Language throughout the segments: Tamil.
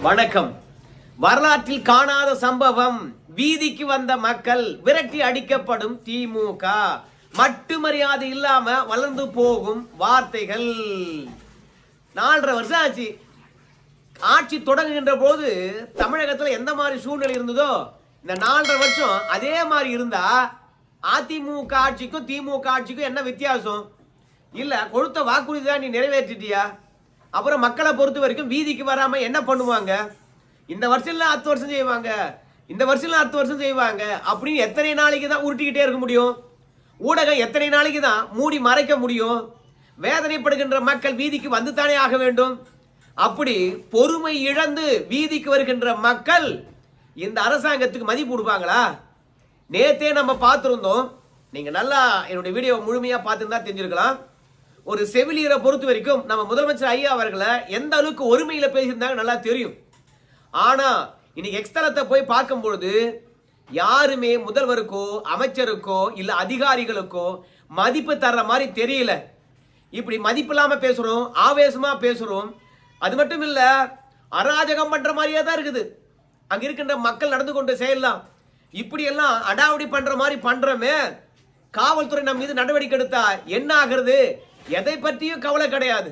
வணக்கம். வரலாற்றில் காணாத சம்பவம். வீதிக்கு வந்த மக்கள், விரட்டி அடிக்கப்படும் திமுக, மட்டு மரியாதை இல்லாம வளர்ந்து போகும் வார்த்தைகள். 4.5 வருஷம் ஆச்சு. ஆட்சி தொடங்குகின்ற போது தமிழகத்தில் எந்த மாதிரி சூழ்நிலை இருந்ததோ இந்த 4.5 வருஷம் அதே மாதிரி இருந்தா அதிமுக ஆட்சிக்கும் திமுக ஆட்சிக்கும் என்ன வித்தியாசம்? இல்ல, கொடுத்த வாக்குறுதி தான் நீ நிறைவேற்றிட்டியா? அப்புறம் மக்களை பொறுத்த வரைக்கும் வீதிக்கு வராம என்ன பண்ணுவாங்க? இந்த வருஷம் 10 வருஷம் செய்வாங்க, இந்த வருஷம் 10 வருஷம் செய்வாங்க அப்படின்னு எத்தனை நாளைக்கு தான் உருட்டிக்கிட்டே இருக்க முடியும்? ஊடகம் எத்தனை நாளைக்கு தான் மூடி மறைக்க முடியும்? வேதனைப்படுகின்ற மக்கள் வீதிக்கு வந்து தானே ஆக வேண்டும். அப்படி பொறுமை இழந்து வீதிக்கு வருகின்ற மக்கள் இந்த அரசாங்கத்துக்கு மதிப்பு கொடுப்பாங்களா? நேத்தே நம்ம பார்த்துருந்தோம். நீங்க நல்லா என்னுடைய வீடியோ முழுமையா பார்த்துருந்தா தெரிஞ்சிருக்கலாம். ஒரு செவிலியரை பொறுத்த வரைக்கும் நம்ம முதலமைச்சர் ஐயா அவர்களை எந்த அளவுக்கு ஒருமையில பேசியிருந்தாங்க நல்லா தெரியும். ஆனா இன்னைக்கு எக்ஸ்தலத்தை போய் பார்க்கும் பொழுது யாருமே முதல்வருக்கோ அமைச்சருக்கோ இல்ல அதிகாரிகளுக்கோ மதிப்பு தர்ற மாதிரி தெரியல. இப்படி மதிப்பு இல்லாம பேசுறோம், ஆவேசமா பேசுறோம். அது மட்டும் இல்ல, அராஜகம் பண்ற மாதிரியே தான் இருக்குது. அங்க இருக்கின்ற மக்கள் நடந்து கொண்டு செய்யலாம். இப்படி எல்லாம் அடாவடி பண்ற மாதிரி பண்றோமே, காவல்துறை நம்ம மீது நடவடிக்கை எடுத்தா என்ன ஆகிறது? எதை பற்றியும் கவலை கிடையாது.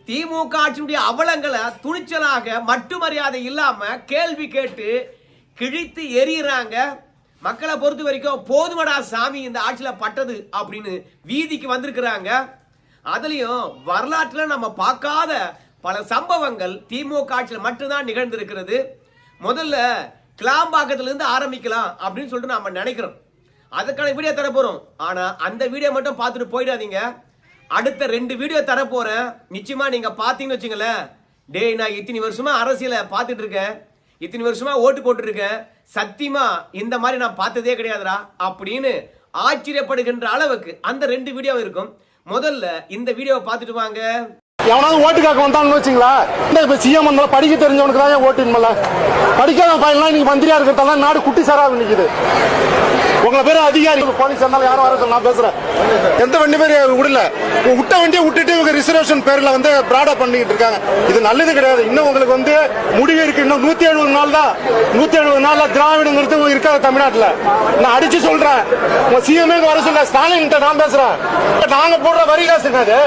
திமுக ஆட்சியுடைய அவலங்களை துணிச்சலாக மட்டு மரியாதை இல்லாம கேள்வி கேட்டு கிழித்து எறிகிறாங்க. மக்களை பொறுத்த வரைக்கும் போதுமடா சாமி இந்த ஆட்சியில பட்டது அப்படின்னு வீதிக்கு வந்திருக்கிறாங்க. அதுலயும் வரலாற்றுல நம்ம பார்க்காத பல சம்பவங்கள் திமுக ஆட்சியில் மட்டும்தான் நிகழ்ந்திருக்கிறது. முதல்ல கிளாம்பாக்கத்திலிருந்து ஆரம்பிக்கலாம் அப்படின்னு சொல்லிட்டு நாம நினைக்கிறோம். அதுக்கான வீடியோ தர போறோம். ஆனா அந்த வீடியோ மட்டும் பார்த்துட்டு போயிடாதீங்க. அடுத்த 2 வீடியோ தர போறேன். நிச்சயமா நீங்க பாத்தீங்கன்னு வச்சுங்களேன், டேய் நான் இத்தனை வருஷமா அரசியலை பார்த்துட்டு இருக்கேன், இத்தனை வருஷமா ஓட்டு போட்டு இருக்கேன், சத்தியமா இந்த மாதிரி நான் பார்த்ததே கிடையாதுடா அப்படின்னு ஆச்சரியப்படுகின்ற அளவுக்கு அந்த 2 வீடியோ இருக்கும். முதல்ல இந்த வீடியோவை பார்த்துட்டு வாங்க. எவனாவது ஓட்டுக்காக வந்தான்னு வச்சுங்களா, இப்ப சிஎம் வந்தாலும் படிக்க தெரிஞ்சவனுக்கு தான் ஓட்டு இல்ல. படிக்காத பையன்லாம் நீங்க மந்திரியா இருக்கிறதால நாடு குட்டி சாராக நிக்குது. உங்களை பேர் அதிகாரி போலீஸ் இருந்தாலும் யாரும் வர சொல்ல. நான் பேசுறேன், எந்த வண்டி பேர் விடல, விட்ட வண்டியை விட்டுட்டு இவங்க ரிசர்வேஷன் பேர்ல பிராடா பண்ணிட்டு இருக்காங்க. இது நல்லது கிடையாது. இன்னும் உங்களுக்கு முடிவு இருக்கு. இன்னும் 170 நாள் தான். 170 நாள்ல திராவிடங்கிறது இருக்காது தமிழ்நாட்டுல. நான் அடிச்சு சொல்றேன், உங்க சிஎம்ஏ வர சொல்ல. ஸ்டாலின் நான் பேசுறேன், நாங்க போடுற வரி காசுங்க அது.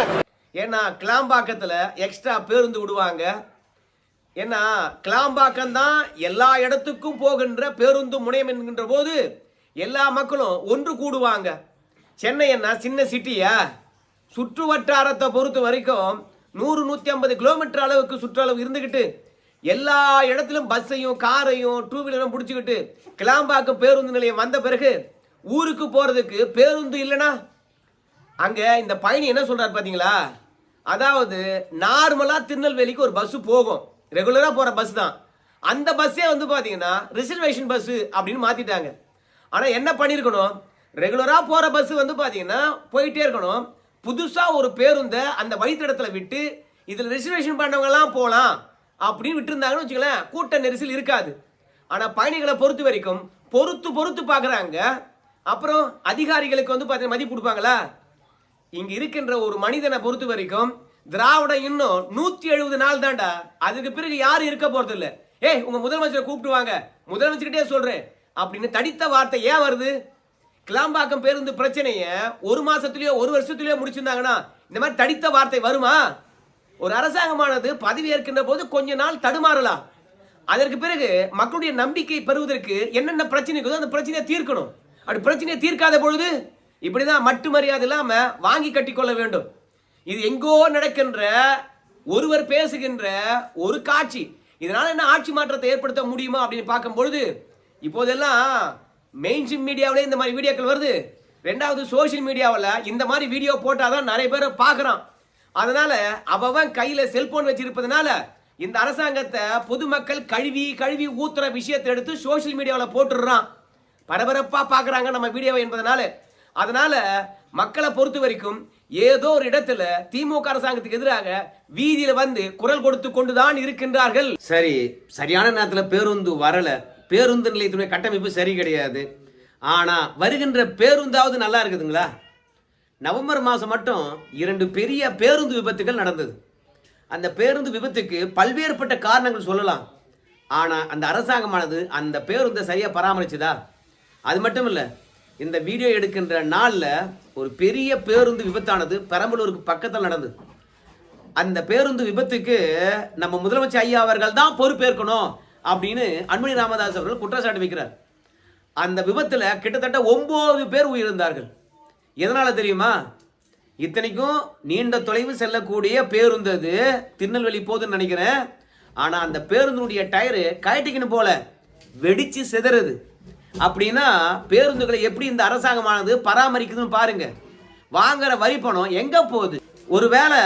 ஏன்னா கிளாம்பாக்கத்துல எக்ஸ்ட்ரா பேருந்து விடுவாங்க. ஏன்னா கிளாம்பாக்கம் தான் எல்லா இடத்துக்கும் போகின்ற பேருந்து முனையம் என்கின்ற போது எல்லா மக்களும் ஒன்று கூடுவாங்க. சென்னை என்ன சின்ன சிட்டியா? சுற்று வட்டாரத்தை பொறுத்த வரைக்கும் 100-150 கிலோமீட்டர் அளவுக்கு சுற்றளவு இருந்துகிட்டு எல்லா இடத்திலும் பஸ்ஸையும் காரையும் 2 வீலரும் பிடிச்சிக்கிட்டு கிளாம்பாக்கம் பேருந்து நிலையம் வந்த பிறகு ஊருக்கு போறதுக்கு பேருந்து இல்லைன்னா அங்க இந்த பயணி என்ன சொல்றாரு பாத்தீங்களா? அதாவது நார்மலா திருநெல்வேலிக்கு ஒரு பஸ் போகும், ரெகுலரா போற பஸ் தான். அந்த பஸ்ஸே பாத்தீங்கன்னா ரிசர்வேஷன் பஸ் அப்படின்னு மாத்திட்டாங்க. ஆனா என்ன பண்ணிருக்கணும், ரெகுலரா போற பஸ் பாத்தீங்கன்னா போயிட்டே இருக்கணும். புதுசா ஒரு பேருந்த அந்த வழித்தடத்துல விட்டு இதுல ரிசர்வேஷன் பண்ணவங்க எல்லாம் போலாம் அப்படின்னு விட்டு இருந்தாங்கன்னு வச்சுக்கலாம், கூட்ட நெரிசல் இருக்காது. ஆனா பயணிகளை பொறுத்த வரைக்கும் பொறுத்து பாக்குறாங்க. அப்புறம் அதிகாரிகளுக்கு பாத்தீங்கன்னா மதிப்பு கொடுப்பாங்களா? இங்க இருக்கின்ற ஒரு மனிதனை பொறுத்த வரைக்கும் திராவிடம் இன்னும் 170 நாள் தான்டா. அதுக்கு பிறகு யாரும் இருக்க போறது இல்ல. ஏய், உங்க முதலமைச்சரை கூப்பிட்டு வாங்க, முதலமைச்சர்கிட்டே சொல்றேன் அப்படின்னு தடித்த வார்த்தை ஏன் வருது? கிளாம்பாக்கம் பேருந்து பிரச்சனைய 1 மாசத்துலயோ 1 வருஷத்துலயோ முடிச்சிருந்தாங்கன்னா இந்த மாதிரி தடித்த வார்த்தை வருமா? ஒரு அரசாங்கமானது பதவி ஏற்கின்ற போது கொஞ்ச நாள் தடுமாறலாம். அதற்கு பிறகு மக்களுடைய நம்பிக்கை பெறுவதற்கு என்னென்ன பிரச்சனை இருக்குதோ அந்த பிரச்சனையை தீர்க்கணும். அப்படி பிரச்சனையை தீர்க்காத பொழுது இப்படிதான் மட்டு மரியாதை இல்லாம வாங்கி கட்டிக்கொள்ள வேண்டும். இது எங்கோ நடக்கின்ற ஒருவர் பேசுகின்ற ஒரு காட்சி. இதனால என்ன ஆட்சி மாற்றத்தை ஏற்படுத்த முடியுமா அப்படின்னு பார்க்கும் பொழுது இப்போதெல்லாம் மெயின் ஸ்ட்ரீம் மீடியாவிலே இந்த மாதிரி வீடியோக்கள் வருது. 2வது சோசியல் மீடியாவில் இந்த மாதிரி வீடியோ போட்டாதான் நிறைய பேரை பார்க்கறான். அதனால அவன் கையில செல்போன் வச்சிருப்பதனால இந்த அரசாங்கத்தை பொதுமக்கள் கழுவி ஊத்துற விஷயத்தை எடுத்து சோசியல் மீடியாவில் போட்டுடுறான். பரபரப்பா பார்க்கறாங்க நம்ம வீடியோவை என்பதனால. அதனால மக்களை பொறுத்த வரைக்கும் ஏதோ ஒரு இடத்துல திமுக அரசாங்கத்துக்கு எதிராக வீதியில குரல் கொடுத்து கொண்டுதான் இருக்கின்றார்கள். சரி, சரியான நேரத்தில் பேருந்து வரல, பேருந்து நிலையத்துடைய கட்டமைப்பு சரி கிடையாது. ஆனா வருகின்ற பேருந்தாவது நல்லா இருக்குதுங்களா? நவம்பர் மாதம் மட்டும் 2 பெரிய பேருந்து விபத்துகள் நடந்தது. அந்த பேருந்து விபத்துக்கு பல்வேறுபட்ட காரணங்கள் சொல்லலாம். ஆனா அந்த அரசாங்கமானது அந்த பேருந்தை சரியா பராமரிச்சுதா? அது மட்டும் இல்ல, இந்த வீடியோ எடுக்கின்ற நாள்ல ஒரு பெரிய பேருந்து விபத்தானது பெரம்பலூருக்கு பக்கத்தில் நடந்தது. அந்த பேருந்து விபத்துக்கு நம்ம முதலமைச்சர் ஐயா அவர்கள் தான் பொறுப்பேற்கணும் அப்படின்னு அன்புமணி ராமதாஸ் அவர்கள் குற்றச்சாட்டு வைக்கிறார். அந்த விபத்துல கிட்டத்தட்ட 9 பேர் உயிரிழந்தார்கள். எதனால தெரியுமா? இத்தனைக்கும் நீண்ட தொலைவு செல்லக்கூடிய பேருந்து, அது திருநெல்வேலி போகுதுன்னு நினைக்கிறேன். ஆனா அந்த பேருந்துடைய டயரு கயட்டிக்கின்னு போல வெடிச்சு சிதறுது. அப்படின்னா பேருந்துகளை எப்படி இந்த அரசாங்கமானது பராமரிக்குதுன்னு பாருங்க. வாங்குற வரி பணம் எங்க போகுது? ஒருவேளை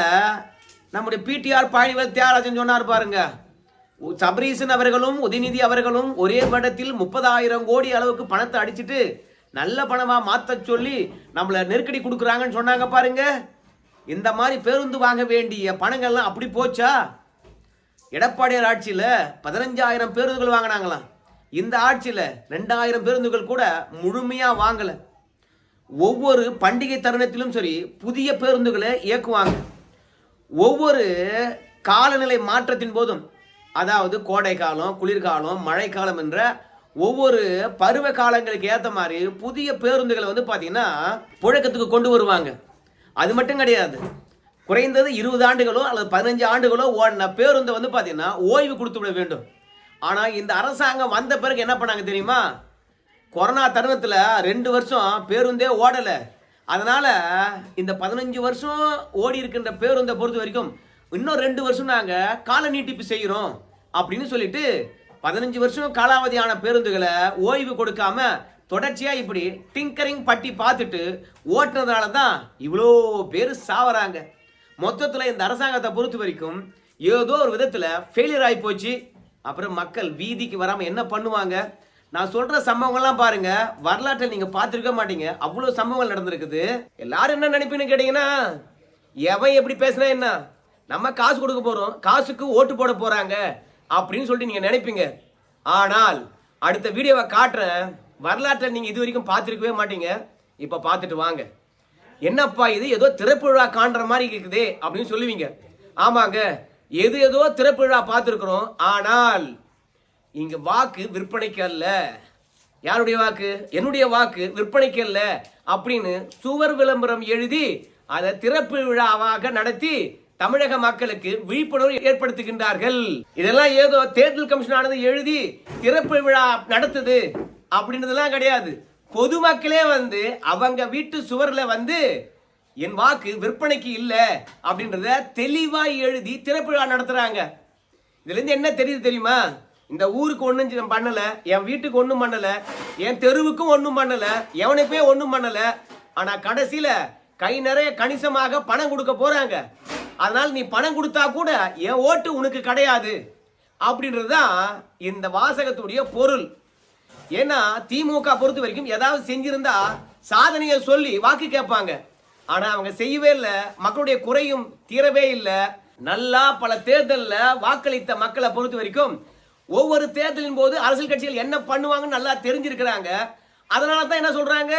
நம்முடைய பிடிஆர் பழனிவேல் தியாகராஜன் சொன்னார் பாருங்க, சபரீசன் அவர்களும் உதயநிதி அவர்களும் ஒரே படத்தில் 30,000 கோடி அளவுக்கு பணத்தை அடிச்சுட்டு நல்ல பணமா மாத்த சொல்லி நம்மள நெருக்கடி கொடுக்குறாங்கன்னு சொன்னாங்க பாருங்க. இந்த மாதிரி பேருந்து வாங்க வேண்டிய பணங்கள்லாம் அப்படி போச்சா? எடப்பாடியார் ஆட்சியில 15,000 பேருந்துகள் வாங்கினாங்களாம். இந்த ஆட்சியில 2,000 பேருந்துகள் கூட முழுமையா வாங்கல. ஒவ்வொரு பண்டிகை தருணத்திலும் சரி புதிய பேருந்துகளை இயக்குவாங்க. ஒவ்வொரு காலநிலை மாற்றத்தின் போதும், அதாவது கோடை காலம், குளிர்காலம், மழைக்காலம் என்ற ஒவ்வொரு பருவ காலங்களுக்கு ஏற்ற மாதிரி புதிய பேருந்துகளை பார்த்தீங்கன்னா புழக்கத்துக்கு கொண்டு வருவாங்க. அது மட்டும் கிடையாது, குறைந்தது 20 ஆண்டுகளோ அல்லது 15 ஆண்டுகளோ ஓடின பேருந்தை பார்த்தீங்கன்னா ஓய்வு கொடுத்து விட வேண்டும். ஆனால் இந்த அரசாங்கம் வந்த பிறகு என்ன பண்ணாங்க தெரியுமா? கொரோனா தருணத்தில் 2 வருஷம் பேருந்தே ஓடலை. அதனால இந்த 15 வருஷம் ஓடி இருக்கின்ற பேருந்தை பொறுத்த வரைக்கும் இன்னும் 2 வருஷம் நாங்கள் கால நீட்டிப்பு செய்கிறோம் அப்படின்னு சொல்லிட்டு 15 வருஷம் காலாவதியான பேருந்துகளை ஓய்வு கொடுக்காம தொடர்ச்சியா இப்படி டிங்கரிங் பட்டி பார்த்துட்டு ஓட்டுனதுனால தான் இவ்வளோ பேர் சாவறாங்க. மொத்தத்தில் இந்த அரசாங்கத்தை பொறுத்த வரைக்கும் ஏதோ ஒரு விதத்தில் ஃபெயிலியர் ஆகி போச்சு. அப்புறம் மக்கள் வீதிக்கு வராமல் என்ன பண்ணுவாங்க? நான் சொல்ற சம்பவங்கள்லாம் பாருங்க, வரலாற்றை நீங்க பார்த்துருக்க மாட்டீங்க, அவ்வளோ சம்பவங்கள் நடந்திருக்குது. எல்லாரும் என்ன நினைப்பீங்கன்னு கேட்டீங்கன்னா, எவன் எப்படி பேசினா என்ன, நம்ம காசு கொடுக்க போறோம், காசுக்கு ஓட்டு போட போறாங்க அப்படின்னு சொல்லிட்டு நீங்க நினைப்பீங்க. ஆனால் அடுத்த வீடியோவை காட்டுறேன், வரலாற்றை நீங்க இது வரைக்கும் பார்த்துருக்கவே மாட்டீங்க. இப்ப பார்த்துட்டு வாங்க. என்னப்பா இது ஏதோ திறப்பு விழா காண்ற மாதிரி இருக்குது அப்படின்னு சொல்லுவீங்க. ஆமாங்க, ஏதோ திறப்பு விழா பார்த்துருக்கிறோம். ஆனால் இங்க வாக்கு விற்பனைக்கு அல்ல. யாருடைய வாக்கு? என்னுடைய வாக்கு விற்பனைக்கு அல்ல அப்படின்னு சுவர் விளம்பரம் எழுதி அதை திறப்பு விழாவாக நடத்தி தமிழக மக்களுக்கு விழிப்புணர்வு ஏற்படுத்துகின்றார்கள். இதெல்லாம் ஏதோ தேர்தல் கமிஷன் ஆனது எழுதி திறப்பு விழா நடத்துது அப்படின்றதெல்லாம் கிடையாது. பொதுமக்களே அவங்க வீட்டு சுவர்ல என் வாக்கு விற்பனைக்கு இல்ல அப்படின்றத தெளிவாய் எழுதி திறப்பு விழா நடத்துறாங்க. இதுல இருந்து என்ன தெரியுது தெரியுமா? இந்த ஊருக்கு ஒன்றும் பண்ணல, என் வீட்டுக்கு ஒன்றும் பண்ணல, என் தெருவுக்கும் ஒன்றும் பண்ணல, எவனுக்குமே ஒன்றும் பண்ணல. ஆனா கடைசியில கை நிறைய கணிசமாக பணம் கொடுக்க போறாங்க. அதனால நீ பணம் கொடுத்தா கூட என் ஓட்டு உனக்கு கிடையாது அப்படின்றதுதான் இந்த வாசகத்துடைய பொருள். ஏன்னா திமுக பொறுத்த வரைக்கும் ஏதாவது செஞ்சிருந்தா சாதனையை சொல்லி வாக்கு கேட்பாங்க. ஆனா அவங்க செய்யவே இல்லை, மக்களுடைய குறையும் தீரவே இல்லை. நல்லா பல தேர்தலில் வாக்களித்த மக்களை பொறுத்த வரைக்கும் ஒவ்வொரு தேர்தலின் போது அரசியல் கட்சிகள் என்ன பண்ணுவாங்கன்னு நல்லா தெரிஞ்சிருக்கிறாங்க. அதனால தான் என்ன சொல்றாங்க,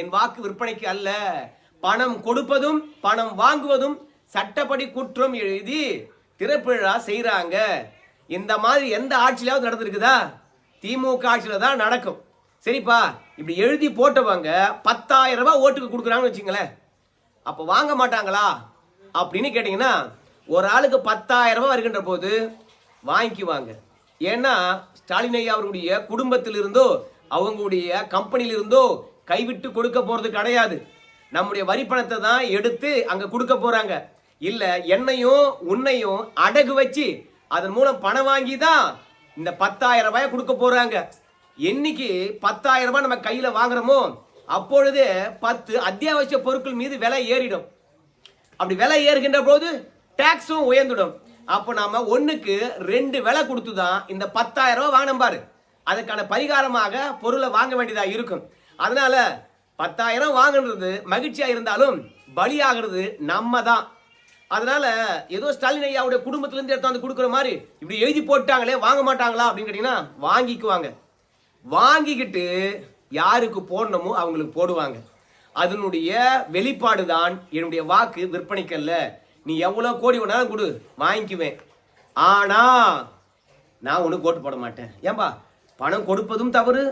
என் வாக்கு விற்பனைக்கு அல்ல, பணம் கொடுப்பதும் பணம் வாங்குவதும் சட்டப்படி குற்றம் எழுதி திறப்பிழா செய்யறாங்க. இந்த மாதிரி எந்த ஆட்சியிலாவது நடந்திருக்குதா? திமுக ஆட்சியில தான் நடக்கும். சரிப்பா, இப்படி எழுதி போட்டவங்க 10,000 ரூபாய் ஓட்டுக்கு கொடுக்குறாங்கன்னு வச்சுங்களேன், அப்ப வாங்க மாட்டாங்களா அப்படின்னு கேட்டீங்கன்னா, ஒரு ஆளுக்கு 10,000 ரூபாய் வருகின்ற போது வாங்கிக்குவாங்க. ஏன்னா ஸ்டாலின் ஐயா அவர்களுடைய குடும்பத்தில் இருந்தோ அவங்களுடைய கம்பெனியில் இருந்தோ கைவிட்டு கொடுக்க போறது கிடையாது. நம்முடைய வரி பணத்தை தான் எடுத்து அங்க கொடுக்க போறாங்க. இல்ல என்னையும் உன்னையும் அடகு வச்சு அதன் மூலம் பணம் வாங்கி தான் இந்த 10,000 ரூபாய் கொடுக்க போறாங்க. என்னைக்கு 10,000 ரூபாய் நம்ம கையில வாங்குறோமோ அப்பொழுது 10 அத்தியாவசிய பொருட்கள் மீது விலை ஏறிடும். அப்படி விலை ஏறுகின்ற போது டாக்ஸும் உயர்ந்துடும். அப்போ நாம ஒண்ணுக்கு 2 விலை கொடுத்து தான் இந்த 10,000 ரூபாய் வாங்கினோம் பாரு, அதுக்கான பரிகாரமாக பொருளை வாங்க வேண்டியதா இருக்கும். அதனால 10,000 வாங்குறது மகிழ்ச்சியா இருந்தாலும் பலியாகிறது நம்ம தான். அதனால ஏதோ ஸ்டாலின் ஐயாவுடைய குடும்பத்திலிருந்து எடுத்து கொடுக்குற மாதிரி இப்படி எழுதி போட்டாங்களே, வாங்க மாட்டாங்களா அப்படின்னு கேட்டீங்கன்னா வாங்கிக்குவாங்க. வாங்கிக்கிட்டு யாருக்கு போடணுமோ அவங்களுக்கு போடுவாங்க. அதனுடைய வெளிப்பாடு தான் என்னுடைய வாக்கு விற்பனைக்கல்ல, நீ எவ்வளவு கோடி வேணாலும் கொடு வாங்கிக்குவேன். ஆனா நான் உனக்கு ஓட்டு போட மாட்டேன். ஏன்பா பணம் கொடுப்பதும் தவறு,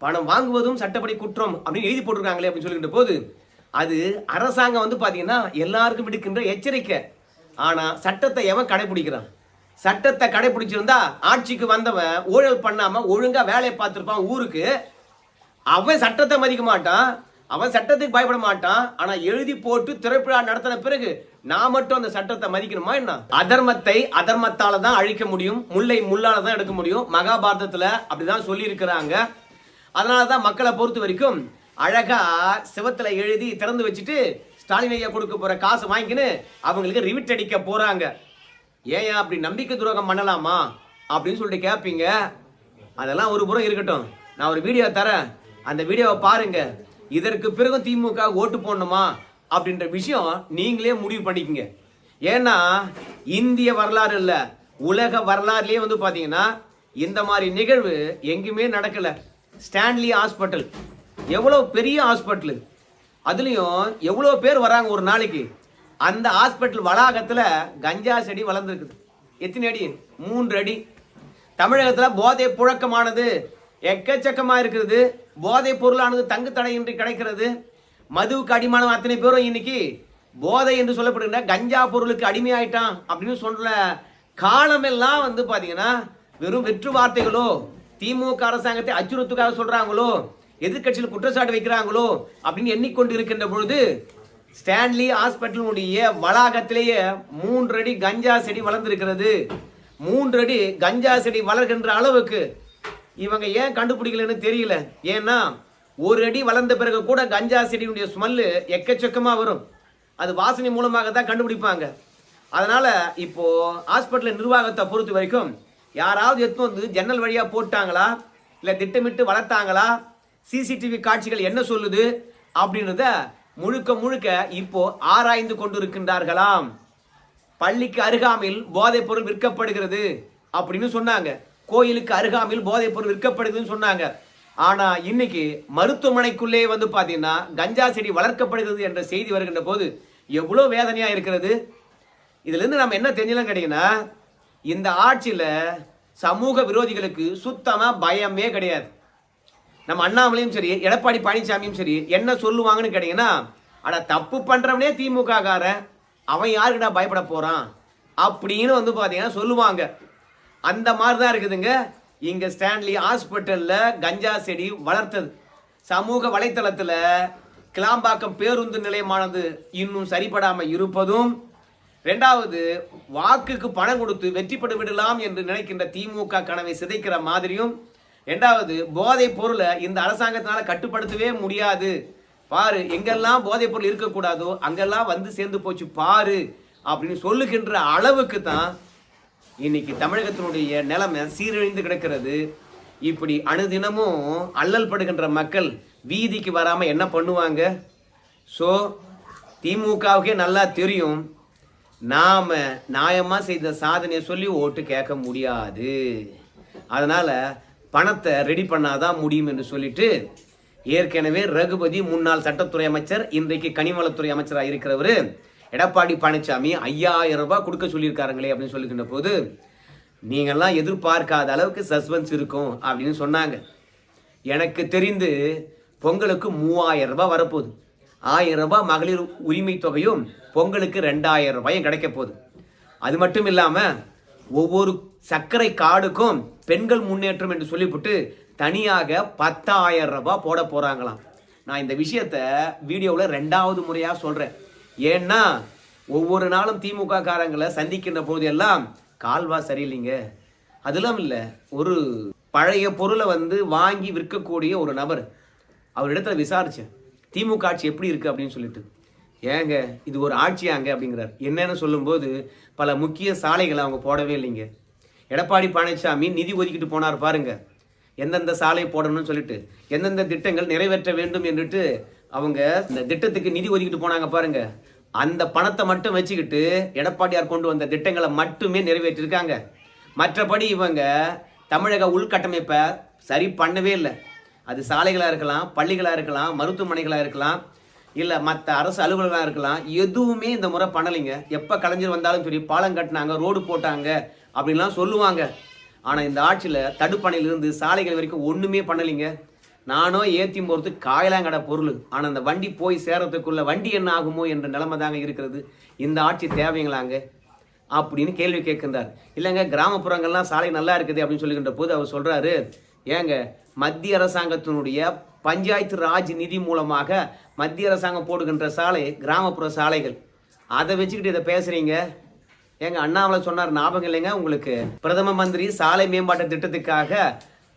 பணம் வாங்குவதும் சட்டப்படி குற்றம் அப்படின்னு எழுதி போட்டிருக்காங்களே அப்படின்னு சொல்லிக்கிட்ட போது அது அரசாங்கம் வந்து பார்த்தீங்கன்னா எல்லாருக்கும் விடுக்கின்ற எச்சரிக்கை. ஆனால் சட்டத்தை எவன் கடைபிடிக்கிறான்? சட்டத்தை கடைபிடிச்சிருந்தா ஆட்சிக்கு வந்தவன் ஊழல் பண்ணாம ஒழுங்கா வேலையை பார்த்துருப்பான் ஊருக்கு. அவன் சட்டத்தை மதிக்க மாட்டான், அவன் சட்டத்துக்கு பயப்பட மாட்டான். ஆனா எழுதி போட்டு திரைப்படா நடத்தின பிறகு நான் மட்டும் அந்த சட்டத்தை மதிக்கணுமா என்ன? அதர்மத்தை அதர்மத்தால தான் அழிக்க முடியும், முல்லை முள்ளால தான் எடுக்க முடியும். மகாபாரதத்துல அப்படிதான் சொல்லி இருக்கிறாங்க. அதனாலதான் மக்களை பொறுத்த வரைக்கும் அழகா சிவத்துல எழுதி திறந்து வச்சுட்டு ஸ்டாலின் ஐயா கொடுக்க போற காசு வாங்கிக்கின்னு அவங்களுக்கு ரிவிட் அடிக்க போறாங்க. ஏன் அப்படி நம்பிக்கை துரோகம் பண்ணலாமா அப்படின்னு சொல்லிட்டு கேட்பீங்க. அதெல்லாம் ஒரு புறம் இருக்கட்டும், நான் ஒரு வீடியோ தரேன், அந்த வீடியோவை பாருங்க. இதற்கு பிறகு திமுக ஓட்டு போடணுமா அப்படின்ற விஷயம் நீங்களே முடிவு பண்ணிக்கங்க. ஏன்னா இந்திய வரலாறு இல்ல, உலக வரலாறுலயே வந்து பாத்தீங்கன்னா இந்த மாதிரி நிகழ்வு எங்குமே நடக்கல. ஸ்டான்லி ஹாஸ்பிட்டல் எவ்வளவு பெரிய ஹாஸ்பிட்டல், அதுலயும் எவ்வளவு பேர் வராங்க ஒரு நாளைக்கு. அந்த ஹாஸ்பிட்டல் வளாகத்துல கஞ்சா செடி வளர்ந்துருக்குது. எத்தனை அடி? 3 அடி. தமிழகத்துல போதை புழக்கமானது எக்கச்சக்கமா இருக்கிறது. போதை பொருளானது தங்கு தடையின்றி கிடைக்கிறது. மதுவுக்கு அடிமான அத்தனை பேரும் இன்னைக்கு போதை என்று சொல்லப்படுகிற கஞ்சா பொருளுக்கு அடிமையாயிட்டான் அப்படின்னு சொல்ற காலமெல்லாம் வந்து பாத்தீங்கன்னா வெறும் வெற்று வார்த்தைகளோ, திமுக அரசாங்கத்தை அச்சுறுத்துக்காக சொல்றாங்களோ, எதிர்கட்சியில் குற்றச்சாட்டு வைக்கிறாங்களோ அப்படின்னு எண்ணிக்கொண்டு இருக்கின்ற பொழுது ஸ்டான்லி ஹாஸ்பிட்டலுடைய வளாகத்திலேயே 3 அடி கஞ்சா செடி வளர்ந்திருக்கிறது. 3 அடி கஞ்சா செடி வளர்கின்ற அளவுக்கு இவங்க ஏன் கண்டுபிடிக்கலன்னு தெரியல. ஏன்னா 1 அடி வளர்ந்த பிறகு கூட கஞ்சா செடியினுடைய ஸ்மெல்லு எக்கச்சக்கமா வரும். அது வாசனை மூலமாக தான் கண்டுபிடிப்பாங்க. அதனால இப்போ ஹாஸ்பிட்டல் நிர்வாகத்தை பொறுத்த வரைக்கும் யாராவது எடுத்து வந்து ஜன்னல் வழியா போட்டாங்களா, இல்ல திட்டமிட்டு வளர்த்தாங்களா, சிசிடிவி காட்சிகள் என்ன சொல்லுது அப்படின்றத முழுக்க முழுக்க இப்போ ஆராய்ந்து கொண்டிருக்கின்றார்களாம். பள்ளிக்கு அருகாமையில் போதைப் பொருள் விற்கப்படுகிறது அப்படின்னு சொன்னாங்க. கோயிலுக்கு அருகாமையில் போதைப் பொருள் விற்கப்படுதுன்னு சொன்னாங்க. ஆனா இன்னைக்கு மருத்துவமனைக்குள்ளே வந்து பாத்தீங்கன்னா கஞ்சா செடி வளர்க்கப்படுகிறது என்ற செய்தி வருகின்ற போது எவ்வளவு வேதனையா இருக்கிறது. இதுல இருந்து நம்ம என்ன தெரிஞ்சலாம் கேட்டீங்கன்னா, இந்த ஆட்சியில சமூக விரோதிகளுக்கு சுத்தமா பயமே கிடையாது. நம்ம அண்ணாமலையும் சரி, எடப்பாடி பழனிசாமியும் சரி என்ன சொல்லுவாங்கன்னு கேட்டீங்கன்னா, அட தப்பு பண்றவனே திமுக காரன், அவன் யாருக்கிட்ட பயப்பட போறான் அப்படின்னு வந்து பாத்தீங்கன்னா சொல்லுவாங்க. அந்த மாதிரி தான் இருக்குதுங்க இங்க ஸ்டான்லி ஹாஸ்பிட்டல்ல கஞ்சா செடி வளர்த்தது. சமூக வலைத்தளத்துல கிளாம்பாக்கம் பேருந்து நிலையமானது இன்னும் சரிபடாம இருப்பதும், 2வது வாக்குக்கு பணம் கொடுத்து வெற்றி பெற்று விடலாம் என்று நினைக்கின்ற திமுக கனவை சிதைக்கிற மாதிரியும், 2வது போதை பொருளை இந்த அரசாங்கத்தினால கட்டுப்படுத்தவே முடியாது, பாரு எங்கெல்லாம் போதை பொருள் இருக்கக்கூடாதோ அங்கெல்லாம் வந்து சேர்ந்து போச்சு பாரு அப்படின்னு சொல்லுகின்ற அளவுக்கு தான் இன்னைக்கு தமிழகத்தினுடைய நிலைமை சீரழிந்து கிடக்கிறது. இப்படி அனுதினமும் அல்லல் படுகின்ற மக்கள் வீதிக்கு வராம என்ன பண்ணுவாங்க? ஸோ திமுகவுக்கே நல்லா தெரியும், நாம நியாயமா செய்த சாதனையை சொல்லி ஓட்டு கேட்க முடியாது. அதனால பணத்தை ரெடி பண்ணாதான் முடியும் என்று சொல்லிட்டு ஏற்கனவே ரகுபதி முன்னாள் சட்டத்துறை அமைச்சர், இன்றைக்கு கனிமவளத்துறை அமைச்சராக இருக்கிறவர் எடப்பாடி பழனிசாமி 5000 ரூபாய் கொடுக்க சொல்லியிருக்காருங்களே அப்படின்னு சொல்லிக்கின்ற போது நீங்கள்லாம் எதிர்பார்க்காத அளவுக்கு சஸ்பென்ஸ் இருக்கும் அப்படின்னு சொன்னாங்க. எனக்கு தெரிந்து பொங்கலுக்கு 3000 ரூபாய் வரப்போகுது. 1000 ரூபாய் மகளிர் உரிமை தொகையும் பொங்கலுக்கு 2000 ரூபாயும் கிடைக்க போகுது. அது மட்டும் இல்லாம ஒவ்வொரு சர்க்கரை கார்டுக்கும் பெண்கள் முன்னேற்றம் என்று சொல்லிவிட்டு தனியாக 10,000 ரூபாய் போட போறாங்களாம். நான் இந்த விஷயத்த வீடியோவில் 2வது முறையா சொல்றேன். ஏன்னா ஒவ்வொரு நாளும் திமுக காரங்களை சந்திக்கின்ற போது எல்லாம் கால்வா சரியில்லைங்க, அதெல்லாம் இல்லை, ஒரு பழைய பொருளை வந்து வாங்கி விற்கக்கூடிய ஒரு நபர், அவரிடத்துல விசாரிச்சேன் திமுக ஆட்சி எப்படி இருக்கு அப்படின்னு சொல்லிட்டு. ஏங்க இது ஒரு ஆட்சியாங்க அப்படிங்கிறார். என்னன்னு சொல்லும்போது பல முக்கிய சாலைகளை அவங்க போடவே இல்லைங்க. எடப்பாடி பழனிசாமி நிதி ஒதுக்கிட்டு போனார் பாருங்க, எந்தெந்த சாலை போடணும்னு சொல்லிட்டு, எந்தெந்த திட்டங்கள் நிறைவேற்ற வேண்டும் என்றுட்டு அவங்க இந்த திட்டத்துக்கு நிதி ஒதுக்கிட்டு போனாங்க பாருங்க. அந்த பணத்தை மட்டும் வச்சுக்கிட்டு எடப்பாடியார் கொண்டு வந்த திட்டங்களை மட்டுமே நிறைவேற்றிருக்காங்க. மற்றபடி இவங்க தமிழக உள்கட்டமைப்பை சரி பண்ணவே இல்லை. அது சாலைகளாக இருக்கலாம், பள்ளிகளாக இருக்கலாம், மருத்துவமனைகளாக இருக்கலாம், இல்லை மற்ற அரசு அலுவலகங்களாக இருக்கலாம், எதுவுமே இந்த முறை பண்ணலைங்க. எப்போ கலைஞர் வந்தாலும் சரி பாலம் கட்டினாங்க, ரோடு போட்டாங்க அப்படின்லாம் சொல்லுவாங்க. ஆனால் இந்த ஆட்சியில் தடுப்பணையிலிருந்து சாலைகள் வரைக்கும் ஒன்றுமே பண்ணலைங்க. நானும் ஏற்றி போகிறது காயலாங்கடை பொருள். ஆனால் அந்த வண்டி போய் சேரத்துக்குள்ள வண்டி என்ன ஆகுமோ என்ற நிலைமை தாங்க இருக்கிறது. இந்த ஆட்சி தேவைங்களாங்க அப்படின்னு கேள்வி கேட்கின்றார். இல்லைங்க, கிராமப்புறங்கள்லாம் சாலை நல்லா இருக்குது அப்படின்னு சொல்லுகின்ற போது அவர் சொல்கிறாரு, ஏங்க மத்திய அரசாங்கத்தினுடைய பஞ்சாயத்து ராஜ் நிதி மூலமாக மத்திய அரசாங்கம் போடுகின்ற சாலை கிராமப்புற சாலைகள், அதை வச்சுக்கிட்டு இதை பேசுகிறீங்க. ஏங்க அண்ணாமலை சொன்னார் ஞாபகம் இல்லைங்க உங்களுக்கு? பிரதம மந்திரி சாலை மேம்பாட்டு திட்டத்துக்காக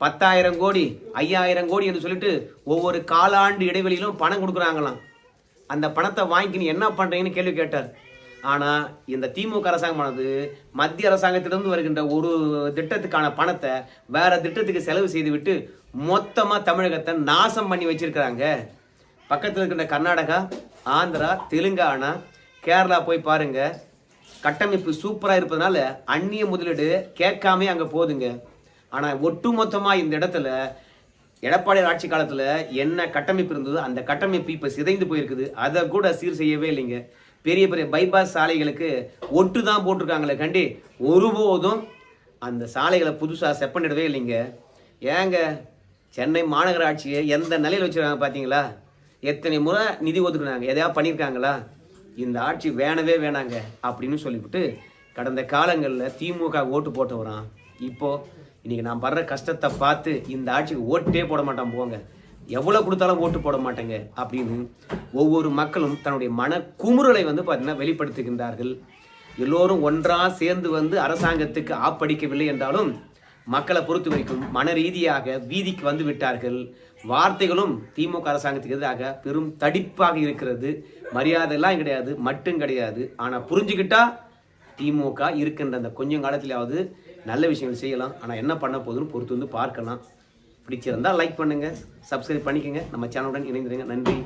10,000 கோடி 5,000 கோடி என்று சொல்லிட்டு ஒவ்வொரு காலாண்டு இடைவெளியிலும் பணம் கொடுக்குறாங்களாம். அந்த பணத்தை வாங்கிக்கின்னு என்ன பண்ணுறீங்கன்னு கேள்வி கேட்டார். ஆனால் இந்த திமுக அரசாங்கமானது மத்திய அரசாங்கத்திலிருந்து வருகின்ற ஒரு திட்டத்துக்கான பணத்தை வேற திட்டத்துக்கு செலவு செய்துவிட்டு மொத்தமாக தமிழகத்தை நாசம் பண்ணி வச்சிருக்கிறாங்க. பக்கத்தில் இருக்கின்ற கர்நாடகா, ஆந்திரா, தெலுங்கானா, கேரளா போய் பாருங்க. கட்டமைப்பு சூப்பராக இருப்பதனால அந்நிய முதலீடு கேட்காமே அங்கே போதுங்க. ஆனால் ஒட்டுமொத்தமாக இந்த இடத்துல எடப்பாடி ஆட்சி காலத்தில் என்ன கட்டமைப்பு இருந்ததோ அந்த கட்டமைப்பு இப்போ சிதைந்து போயிருக்குது. அதை கூட சீர் செய்யவே இல்லைங்க. பெரிய பெரிய பைபாஸ் சாலைகளுக்கு ஒட்டு தான் போட்டிருக்காங்களே கண்டி ஒருபோதும் அந்த சாலைகளை புதுசாக செப்பனிடவே இல்லைங்க. ஏங்க சென்னை மாநகராட்சியை எந்த நிலையில் வச்சுருக்காங்க பார்த்தீங்களா? எத்தனை முறை நிதி ஒதுக்குனாங்க, எதையாவது பண்ணியிருக்காங்களா? இந்த ஆட்சி வேணவே வேணாங்க அப்படின்னு சொல்லிவிட்டு கடந்த காலங்களில் திமுக ஓட்டு போட்டு வரான். இப்போது இன்றைக்கி நான் படுற கஷ்டத்தை பார்த்து இந்த ஆட்சிக்கு ஓட்டே போட மாட்டான், போங்க எவ்வளோ கொடுத்தாலும் ஓட்டு போட மாட்டேங்க அப்படின்னு ஒவ்வொரு மக்களும் தன்னுடைய மன குமுறலை பார்த்தீங்கன்னா வெளிப்படுத்துகின்றார்கள். எல்லோரும் ஒன்றாக சேர்ந்து அரசாங்கத்துக்கு ஆப்படிக்கவில்லை என்றாலும் மக்களை பொறுத்த வரைக்கும் மன ரீதியாக வீதிக்கு வந்து விட்டார்கள். வார்த்தைகளும் திமுக அரசாங்கத்துக்கு எதிராக பெரும் தடிப்பாக இருக்கிறது. மரியாதையெல்லாம் கிடையாது, மட்டும் கிடையாது. ஆனால் புரிஞ்சுக்கிட்டா திமுக இருக்கின்ற அந்த கொஞ்சம் காலத்திலாவது நல்ல விஷயங்கள் செய்யலாம். ஆனால் என்ன பண்ண போதுன்னு பொறுத்து பார்க்கலாம். பிடிச்சிருந்தால் லைக் பண்ணுங்கள், சப்ஸ்கிரைப் பண்ணிக்கோங்க, நம்ம சேனலுடன் இணைந்துருங்க. நன்றி.